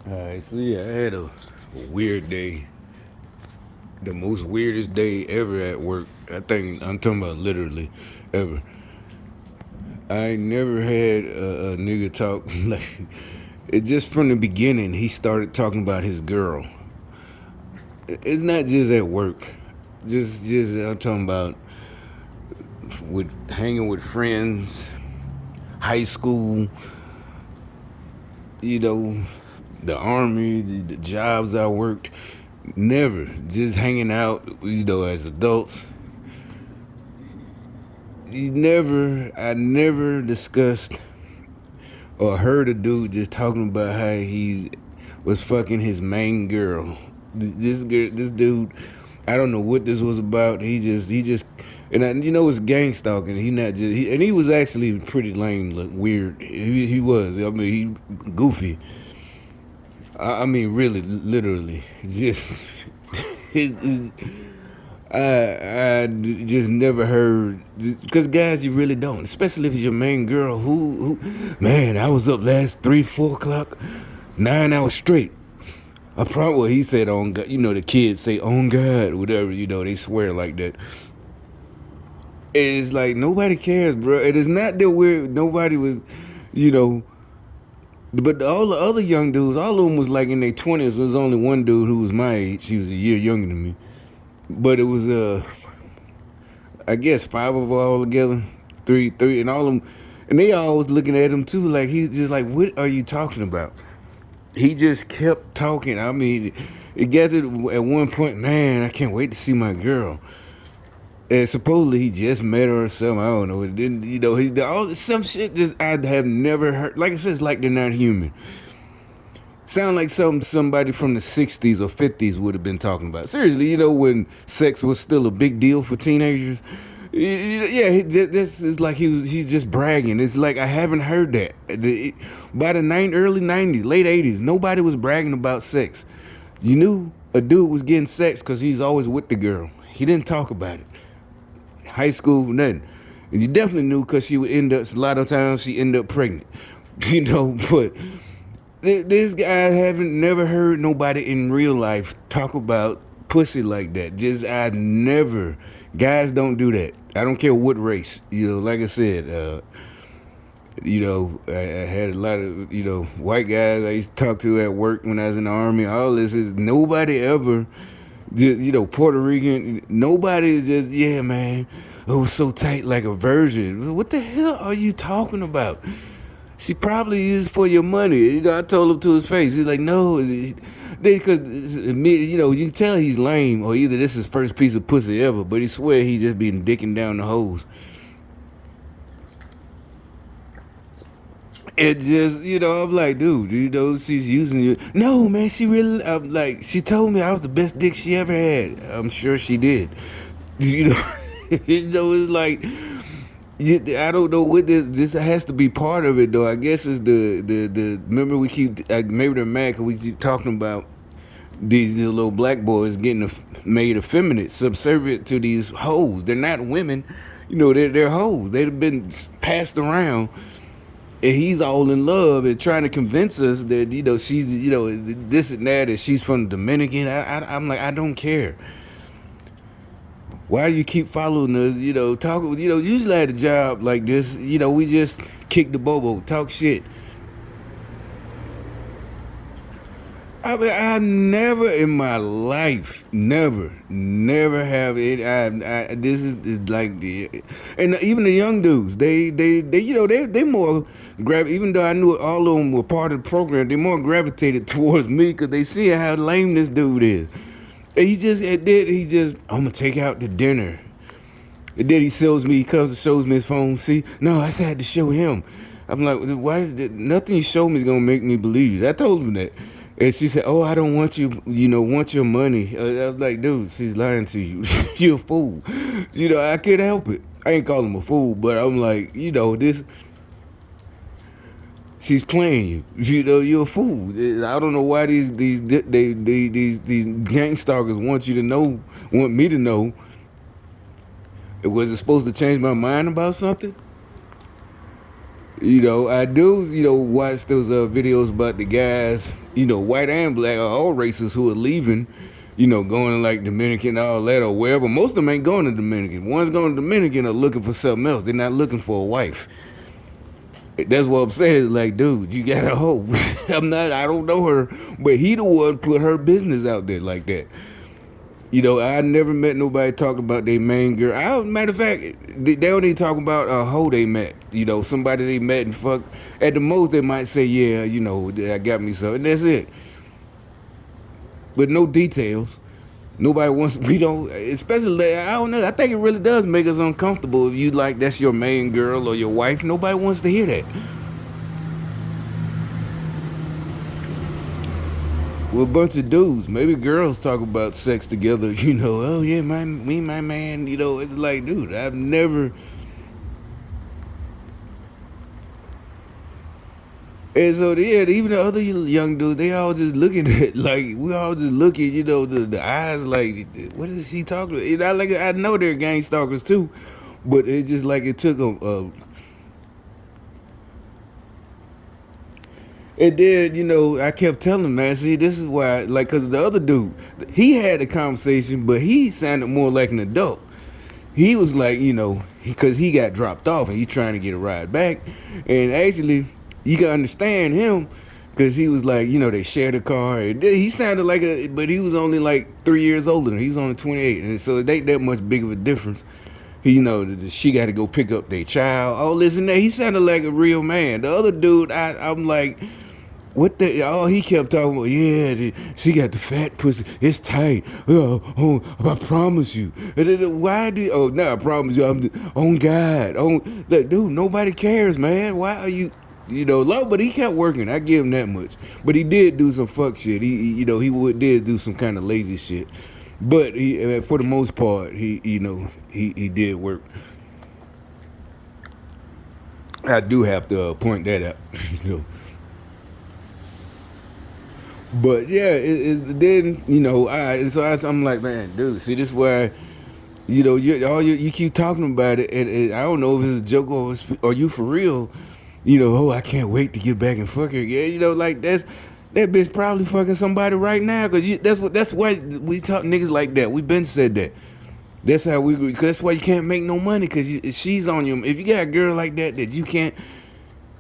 Alright, so yeah, I had a weird day. The most weirdest day ever at work. I think I'm talking about literally ever. I ain't never had a nigga talk like it just from the beginning. He started talking about his girl. It's not just at work. Just I'm talking about with hanging with friends, high school, you know, the army, the jobs I worked. Never just hanging out, as adults. I never discussed or heard a dude just talking about how he was fucking his main girl. This dude, I don't know what this was about. It's gang stalking. And he was actually pretty lame, look weird. He was. I mean, he goofy. I mean, really, literally, just. it, I just never heard, because guys, you really don't, especially if it's your main girl. Man, I was up last 3, 4 o'clock, 9 hours straight. I probably, well, he said on God, the kids say on God, whatever, they swear like that. And it's like nobody cares, bro. It is not that nobody was, you know. But all the other young dudes, all of them was like in their 20s. There was only one dude who was my age. He was a year younger than me. But it was I guess 5 of all together, three, and all of them, and they all was looking at him too, like he's just like, what are you talking about? He just kept talking. I mean, it gathered at one point, man, I can't wait to see my girl. And supposedly he just met her or something. I don't know. It didn't, he all some shit that I have never heard. Like I said, it's like they're not human. Sound like somebody from the 60s or 50s would have been talking about. Seriously, when sex was still a big deal for teenagers. Yeah, this is like he's just bragging. It's like I haven't heard that. By the early 90s, late 80s, nobody was bragging about sex. You knew a dude was getting sex because he's always with the girl. He didn't talk about it. High school, nothing. And you definitely knew because she would end up, a lot of times she end up pregnant. But this guy haven't never heard nobody in real life talk about pussy like that. I never. Guys don't do that. I don't care what race. Like I said, I had a lot of, white guys I used to talk to at work when I was in the army. All this is nobody ever, Puerto Rican. Nobody is just, yeah, man. It was so tight like a virgin. What the hell are you talking about? She probably is for your money. I told him to his face. He's like, no, because you can tell he's lame, or either this is his first piece of pussy ever, but he swear he just been dicking down the hose. It just, I'm like, dude, she's using you. No, man, she really, I'm like, she told me I was the best dick she ever had. I'm sure she did. It's like, I don't know what this has to be part of it though. I guess it's the remember we keep maybe they're mad because we keep talking about these little black boys getting made effeminate, subservient to these hoes. They're not women, they're hoes. They've been passed around, and he's all in love and trying to convince us that she's this and that, and she's from the Dominican. I'm like, I don't care. Why do you keep following us? Usually at a job like this, we just kick the bobo, talk shit. I mean, I never in my life, never have it. This is like and even the young dudes, they more even though I knew all of them were part of the program, they more gravitated towards me because they see how lame this dude is. And I'm gonna take out to dinner. And then he comes and shows me his phone. See, no, I had to show him. I'm like, why is that? Nothing you show me is gonna make me believe. I told him that. And she said, oh, I don't want you, want your money. I was like, dude, she's lying to you. You're a fool. I can't help it. I ain't call him a fool, but I'm like, this, she's playing you. You're a fool. I don't know why these gang stalkers want me to know. Was it supposed to change my mind about something? I do, watch those videos about the guys, white and black, all races who are leaving, going to like Dominican, all that, or wherever. Most of them ain't going to Dominican. Ones going to Dominican are looking for something else. They're not looking for a wife. That's what I'm saying. Like, dude, you gotta hope. I don't know her, but he the one put her business out there like that. I never met nobody talk about their main girl. Matter of fact, they don't even talk about a hoe they met. Somebody they met and fuck. At the most, they might say, yeah, I got me something. That's it. But no details. Nobody wants, especially, I don't know. I think it really does make us uncomfortable if you like that's your main girl or your wife. Nobody wants to hear that. Well, a bunch of dudes, maybe girls talk about sex together, oh yeah, me, my man, it's like, dude, I've never. And so, yeah, even the other young dudes, they all just looking at, like, we all just looking, the eyes, like, what is he talking about? I know they're gang stalkers too, but it's just like it took a And then, I kept telling him, man, see, this is why, like, because the other dude, he had a conversation, but he sounded more like an adult. He was like, because he got dropped off and he's trying to get a ride back. And actually, you can understand him because he was like, they shared a car. And he sounded like but he was only like 3 years older than he was only 28. And so it ain't that much big of a difference. She got to go pick up their child. Oh, listen, he sounded like a real man. The other dude, I'm like, what the? All he kept talking about, yeah, she got the fat pussy. It's tight. I promise you. And then, why do? Oh, no, I promise you. I'm on God. Like, dude, nobody cares, man. Why are you? Low, but he kept working. I give him that much. But he did do some fuck shit. Did do some kind of lazy shit. But for the most part, he did work. I do have to point that out. But yeah, then I'm like, man, dude, see, this is why you keep talking about it, and I don't know if it's a joke or are you for real? I can't wait to get back and fuck her again. Like that bitch probably fucking somebody right now because that's why we talk niggas like that. We been said that. That's how cause that's why you can't make no money because she's on you. If you got a girl like that you can't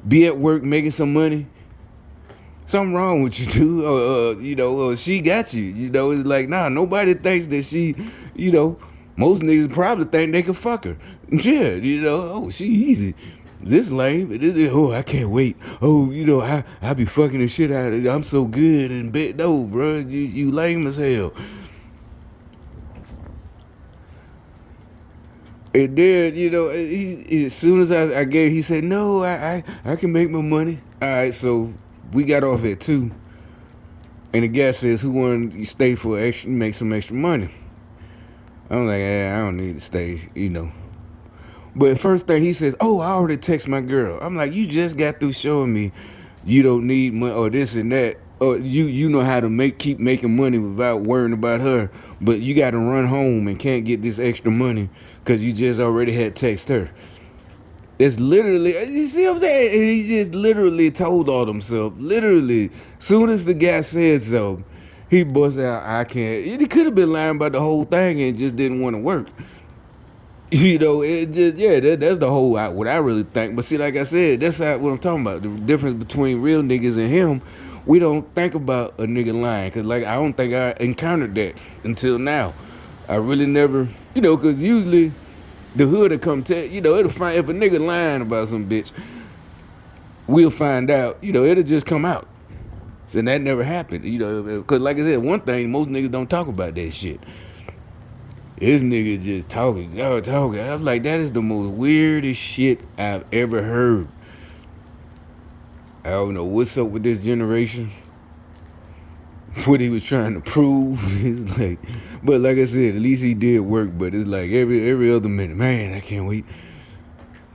be at work making some money. Something wrong with you, dude. She got you. It's like, nah, nobody thinks that she, most niggas probably think they can fuck her. Yeah, oh, she easy. This lame. I can't wait. Oh, I be fucking the shit out of it. I'm so good in bed. No, bro, you lame as hell. And then, as soon as I gave, he said, no, I can make my money. All right, so we got off at 2. And the guy says, who wanted to stay for extra, make some extra money? I'm like, I don't need to stay, But first thing he says, oh, I already text my girl. I'm like, you just got through showing me you don't need money or this and that. Or you know how to keep making money without worrying about her. But you got to run home and can't get this extra money because you just already had text her. It's literally, you see what I'm saying? And he just literally told all himself. Literally, soon as the guy said so, he busts out, I can't. He could have been lying about the whole thing and just didn't want to work. It just, yeah, that's the whole, what I really think. But see, like I said, that's what I'm talking about. The difference between real niggas and him, we don't think about a nigga lying. Because, like, I don't think I encountered that until now. I really never, because usually the hood will come tell, it'll find, if a nigga lying about some bitch, we'll find out, it'll just come out. So that never happened, because like I said, one thing, most niggas don't talk about that shit. This nigga just talking. I'm like, that is the most weirdest shit I've ever heard. I don't know what's up with this generation. What he was trying to prove. It's like, but like I said, at least he did work. But it's like every other minute, man, I can't wait.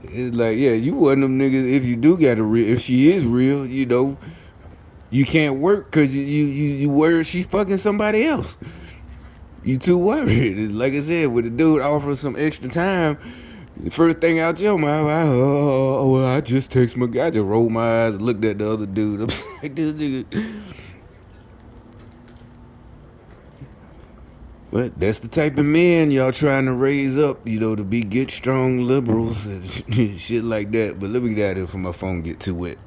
It's like, yeah, you wasn't them niggas. If you do got if she is real, you can't work because you worried she fucking somebody else. You too worried. Like I said, with the dude offering some extra time, The first thing out your mouth, well, I just text my guy. I just rolled my eyes, looked at the other dude. I'm like, this nigga. But that's the type of men y'all trying to raise up, to be good, strong liberals and shit like that. But let me get out of here before my phone get too wet.